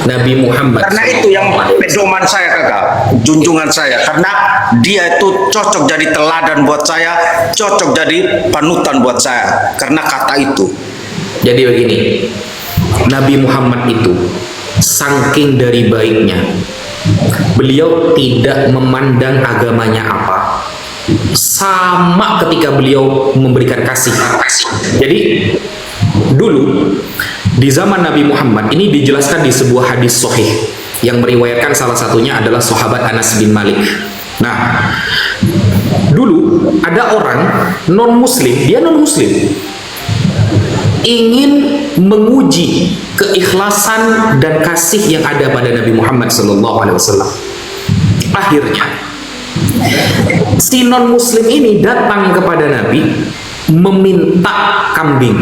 Nabi Muhammad. Karena itu yang pedoman saya kakak, junjungan saya. Karena dia itu cocok jadi teladan buat saya, cocok jadi panutan buat saya. Karena kata itu. Jadi begini, Nabi Muhammad itu saking dari baiknya, beliau tidak memandang agamanya apa, sama ketika beliau memberikan kasih. Jadi dulu di zaman Nabi Muhammad ini dijelaskan di sebuah hadis sahih yang meriwayatkan salah satunya adalah sahabat Anas bin Malik. Nah, dulu ada orang non muslim, dia non muslim, ingin menguji keikhlasan dan kasih yang ada pada Nabi Muhammad SAW. Akhirnya si non muslim ini datang kepada Nabi meminta kambing.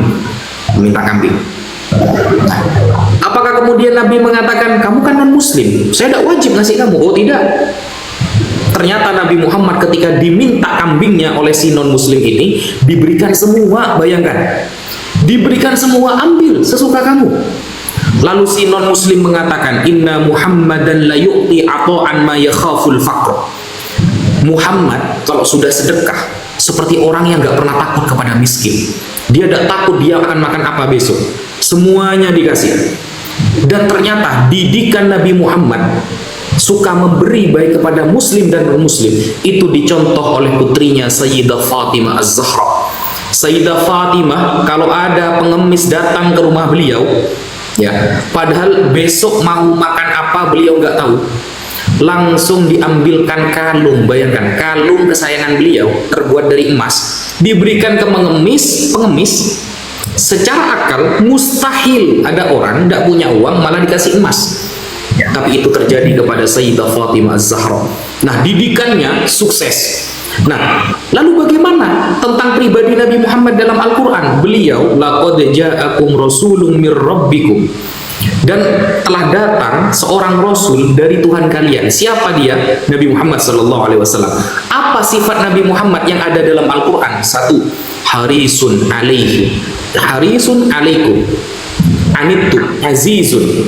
Apakah kemudian Nabi mengatakan, kamu kan non muslim, saya tidak wajib ngasih kamu? Oh tidak. Ternyata Nabi Muhammad ketika diminta kambingnya oleh si non muslim ini, diberikan semua. Bayangkan, diberikan semua, ambil sesuka kamu. Lalu si non muslim mengatakan, inna Muhammadan la yu'ti ata'an ma yakhaful faqr. Muhammad kalau sudah sedekah seperti orang yang gak pernah takut kepada miskin. Dia tidak takut dia akan makan apa besok, semuanya dikasih. Dan ternyata didikan Nabi Muhammad suka memberi baik kepada muslim dan non-muslim itu dicontoh oleh putrinya Sayyidah Fatimah Az-Zahra. Sayyidah Fatimah kalau ada pengemis datang ke rumah beliau, ya, padahal besok mau makan apa beliau nggak tahu, langsung diambilkan kalung. Bayangkan, kalung kesayangan beliau terbuat dari emas diberikan ke pengemis. Secara akal mustahil ada orang tidak punya uang malah dikasih emas. Tapi itu terjadi kepada Sayyidah Fatimah Az-Zahra. Nah, didikannya sukses. Nah, lalu bagaimana tentang pribadi Nabi Muhammad dalam Al-Quran? Beliau, laqad ja'akum rasulun mir rabbikum. Dan telah datang seorang rasul dari Tuhan kalian. Siapa dia? Nabi Muhammad SAW. Apa sifat Nabi Muhammad yang ada dalam Al-Quran? Satu, harisun alaihi, harisun alaikum, anittu azizun.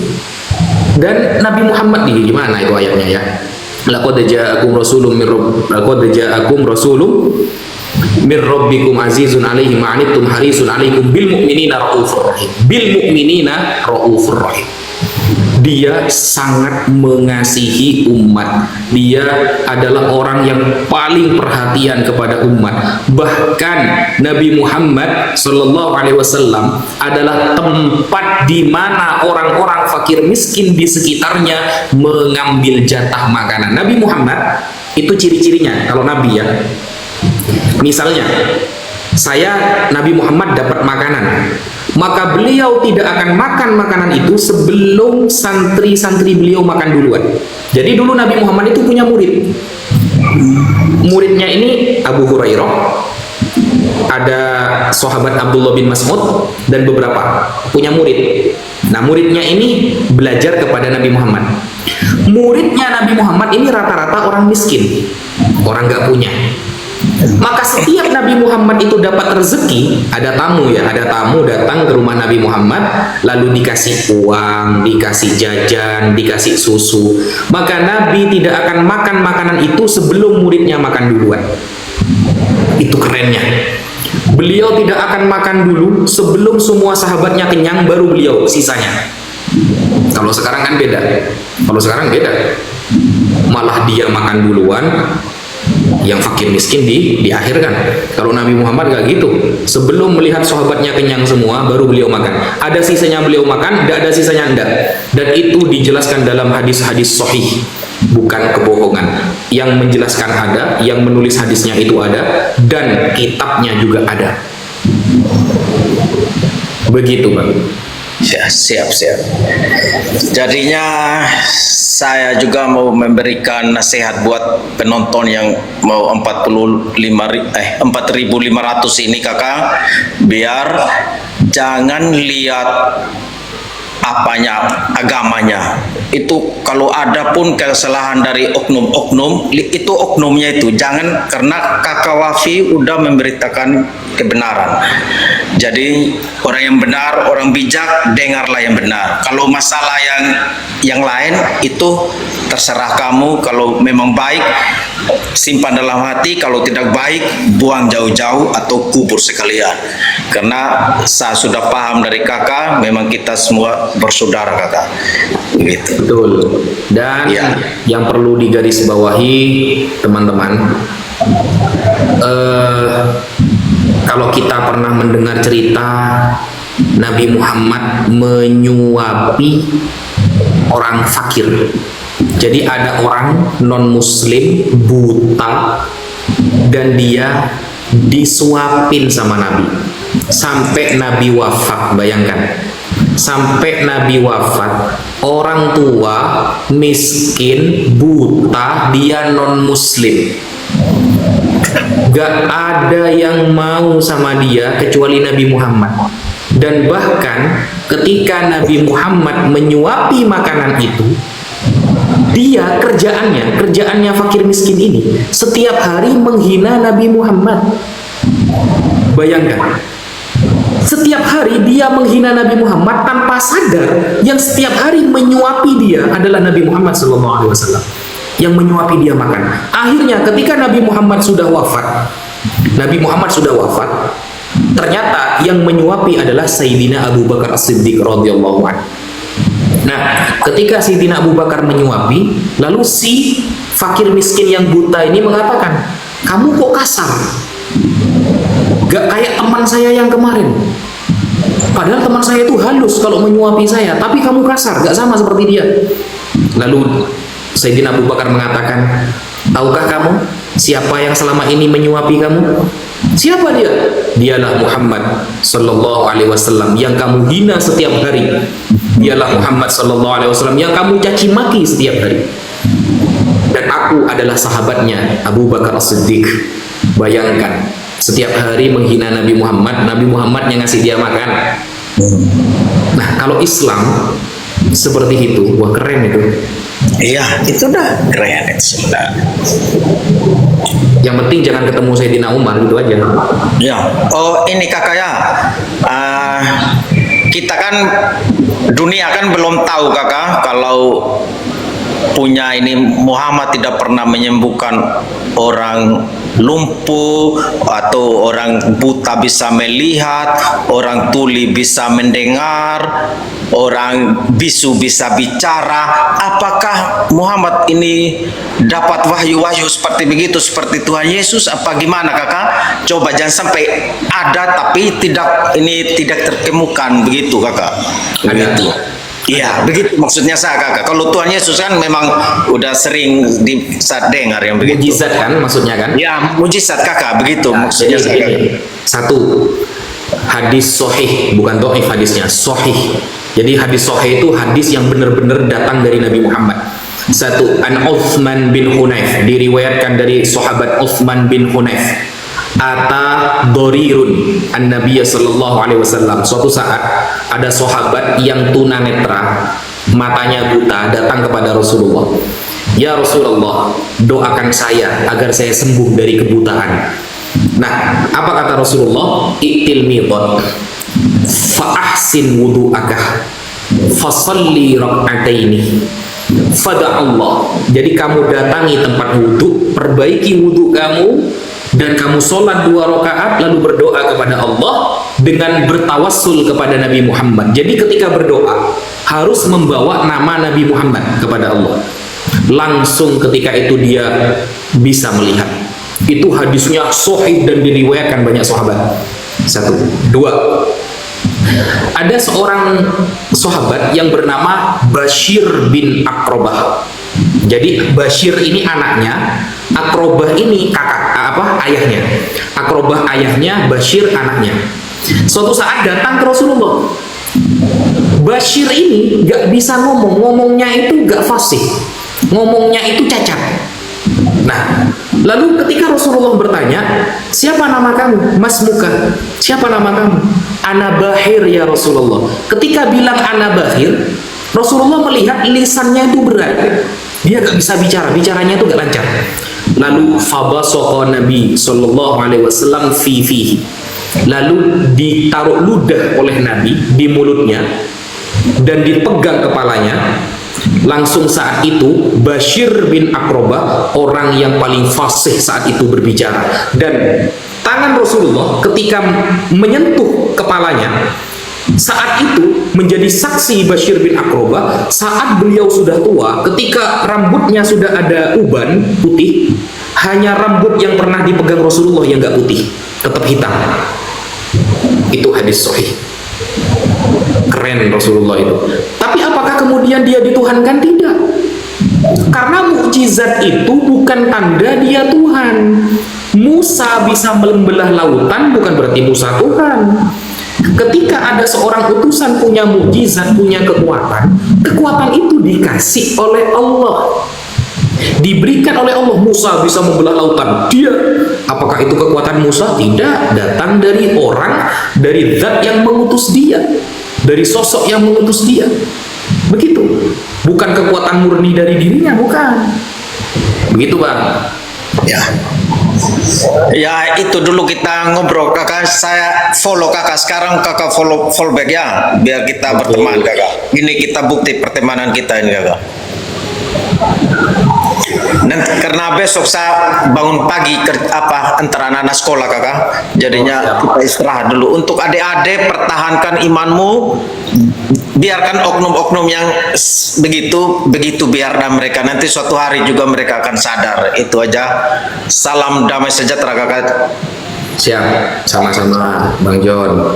Dan Nabi Muhammad nih, gimana itu ayatnya ya? Laqad ja'akum rasulun mir rabbikum azizun alaihi ma anittum harisun alaikum bil mu'minina raufur rahim. Bil mu'minina raufur rahim. Dia sangat mengasihi umat. Dia adalah orang yang paling perhatian kepada umat. Bahkan Nabi Muhammad SAW adalah tempat di mana orang-orang fakir miskin di sekitarnya mengambil jatah makanan. Nabi Muhammad itu ciri-cirinya kalau Nabi ya. Misalnya, saya Nabi Muhammad dapat makanan, maka beliau tidak akan makan makanan itu sebelum santri-santri beliau makan duluan. Jadi dulu Nabi Muhammad itu punya murid. Muridnya ini Abu Hurairah, ada sahabat Abdullah bin Mas'ud, dan beberapa punya murid. Nah, muridnya ini belajar kepada Nabi Muhammad. Muridnya Nabi Muhammad ini rata-rata orang miskin, orang nggak punya. Maka setiap Nabi Muhammad itu dapat rezeki, ada tamu ya, ada tamu datang ke rumah Nabi Muhammad, lalu dikasih uang, dikasih jajan, dikasih susu. Maka Nabi tidak akan makan makanan itu sebelum muridnya makan duluan. Itu kerennya. Beliau tidak akan makan dulu sebelum semua sahabatnya kenyang, baru beliau sisanya. Kalau sekarang kan beda. Kalau sekarang beda. Malah dia makan duluan, yang fakir miskin diakhirkan. Kalau Nabi Muhammad gak gitu. Sebelum melihat sahabatnya kenyang semua, baru beliau makan. Ada sisanya beliau makan, tidak ada sisanya enggak. Dan itu dijelaskan dalam hadis-hadis sahih, bukan kebohongan. Yang menjelaskan ada, yang menulis hadisnya itu ada, dan kitabnya juga ada. Begitu, Bang. Ya, siap. Jadinya saya juga mau memberikan nasihat buat penonton yang mau 4.500 ini kakak, biar jangan lihat apanya, agamanya. Itu kalau ada pun kesalahan dari oknum-oknum, itu oknumnya itu. Jangan, karena kakak Wafi udah memberitakan kebenaran. Jadi orang yang benar, orang bijak, dengarlah yang benar. Kalau masalah yang lain itu terserah kamu. Kalau memang baik, simpan dalam hati. Kalau tidak baik, buang jauh-jauh atau kubur sekalian. Karena saya sudah paham dari kakak, memang kita semua bersaudara kakak. Begitu. Betul. Dan ya, yang perlu digarisbawahi teman-teman, kalau kita pernah mendengar cerita Nabi Muhammad menyuapi orang fakir. Jadi ada orang non-muslim buta dan dia disuapin sama Nabi sampai Nabi wafat. Bayangkan, sampai Nabi wafat, orang tua miskin buta, dia non-muslim, gak ada yang mau sama dia kecuali Nabi Muhammad. Dan bahkan ketika Nabi Muhammad menyuapi makanan itu, dia kerjaannya fakir miskin ini setiap hari menghina Nabi Muhammad. Bayangkan, setiap hari dia menghina Nabi Muhammad tanpa sadar. Yang setiap hari menyuapi dia adalah Nabi Muhammad SAW, yang menyuapi dia makan. Akhirnya ketika Nabi Muhammad sudah wafat, ternyata yang menyuapi adalah Sayyidina Abu Bakar As-Siddiq radhiyallahu anhu. Nah, ketika Sayyidina Abu Bakar menyuapi, lalu si fakir miskin yang buta ini mengatakan, "Kamu kok kasar? Gak kayak teman saya yang kemarin. Padahal teman saya itu halus kalau menyuapi saya, tapi kamu kasar, gak sama seperti dia." Lalu Sayyidina Abu Bakar mengatakan, "Tahukah kamu siapa yang selama ini menyuapi kamu?" Siapa dia? Dialah Muhammad sallallahu alaihi wasallam yang kamu hina setiap hari. Dialah Muhammad sallallahu alaihi wasallam yang kamu caci maki setiap hari. Dan aku adalah sahabatnya Abu Bakar As-Siddiq. Bayangkan, setiap hari menghina Nabi Muhammad yang ngasih dia makan. Nah, kalau Islam seperti itu, wah keren itu. Iya, itu dah keren itu sebenarnya. Yang penting jangan ketemu Sayyidina Umar, gitu aja. Ya, oh ini kakak ya, kita kan dunia kan belum tahu kakak kalau punya ini Muhammad tidak pernah menyembuhkan orang lumpuh atau orang buta bisa melihat, orang tuli bisa mendengar, orang bisu bisa bicara. Apakah Muhammad ini dapat wahyu-wahyu seperti begitu seperti Tuhan Yesus apa gimana kakak? Coba jangan sampai ada tapi tidak terkemukan begitu kakak. Begitu. Iya, begitu maksudnya saya kakak. Kalau Tuhan Yesus kan memang udah sering saya dengar yang begitu. Mujizat kan maksudnya kan? Ya, mujizat kakak begitu Nah, maksudnya jadi saya. ini, satu, hadis sohih, bukan do'if hadisnya, sohih. Jadi hadis sohih itu hadis yang benar-benar datang dari Nabi Muhammad. Satu, an Uthman bin Hunayf, diriwayatkan dari sahabat Uthman bin Hunayf. Ata dorirun an Nabiya sallallahu alaihi wasallam. Suatu saat ada sahabat yang tunanetra, matanya buta, datang kepada Rasulullah. Ya Rasulullah, doakan saya agar saya sembuh dari kebutaan. Nah, apa kata Rasulullah? I'til midad fa ahsin wudu'aka fa shalli rak'ataini fada Allah. Jadi kamu datangi tempat wudhu, perbaiki wudhu kamu, dan kamu sholat 2 rakaat lalu berdoa kepada Allah dengan bertawassul kepada Nabi Muhammad. Jadi ketika berdoa harus membawa nama Nabi Muhammad kepada Allah. Langsung ketika itu dia bisa melihat. Itu hadisnya sahih dan diriwayatkan banyak sahabat. Satu, dua. Ada seorang sahabat yang bernama Bashir bin Akrobah. Jadi Bashir ini anaknya, Akrobah ini ayahnya. Akrobah ayahnya, Bashir anaknya. Suatu saat datang ke Rasulullah. Bashir ini gak bisa ngomongnya itu gak fasih, ngomongnya itu cacat. Nah, lalu ketika Rasulullah bertanya, siapa nama kamu? Mas Muka. Siapa nama kamu? Ana Bahir ya Rasulullah. Ketika bilang Ana Bahir, Rasulullah melihat lisannya itu berat. Dia gak bisa bicara, bicaranya itu gak lancar. Lalu fabasoko Nabi sallallahu alaihi wasallam fihi. Lalu ditaruh ludah oleh Nabi di mulutnya dan dipegang kepalanya. Langsung saat itu Bashir bin Akrobah, orang yang paling fasih saat itu berbicara, dan tangan Rasulullah ketika menyentuh kepalanya saat itu menjadi saksi Bashir bin Akrobah. Saat beliau sudah tua, ketika rambutnya sudah ada uban putih, hanya rambut yang pernah dipegang Rasulullah yang gak putih, tetap hitam. Itu hadis sahih. Keren Rasulullah itu. Tapi apakah kemudian dia dituhankan? Tidak. Karena mukjizat itu bukan tanda dia Tuhan. Musa bisa membelah lautan bukan berarti Musa Tuhan. Ketika ada seorang utusan punya mukjizat, punya kekuatan, kekuatan itu dikasih oleh Allah, diberikan oleh Allah. Musa bisa membelah lautan. Dia, apakah itu kekuatan Musa? Tidak, datang dari orang, dari zat yang mengutus dia, dari sosok yang mengutus dia. Begitu. Bukan kekuatan murni dari dirinya, bukan. Begitu, Bang. Ya. Ya itu dulu kita ngobrol kakak, saya follow kakak, sekarang kakak follow back ya, biar kita berteman kakak. Ini kita bukti pertemanan kita ini kakak. Dan karena besok saya bangun pagi antara anak-anak sekolah kakak, jadinya kita istirahat dulu. Untuk adik-adik, pertahankan imanmu, biarkan oknum-oknum yang begitu biarkan mereka, nanti suatu hari juga mereka akan sadar. Itu aja. Salam damai sejahtera kakak. Siap, sama-sama Bang John.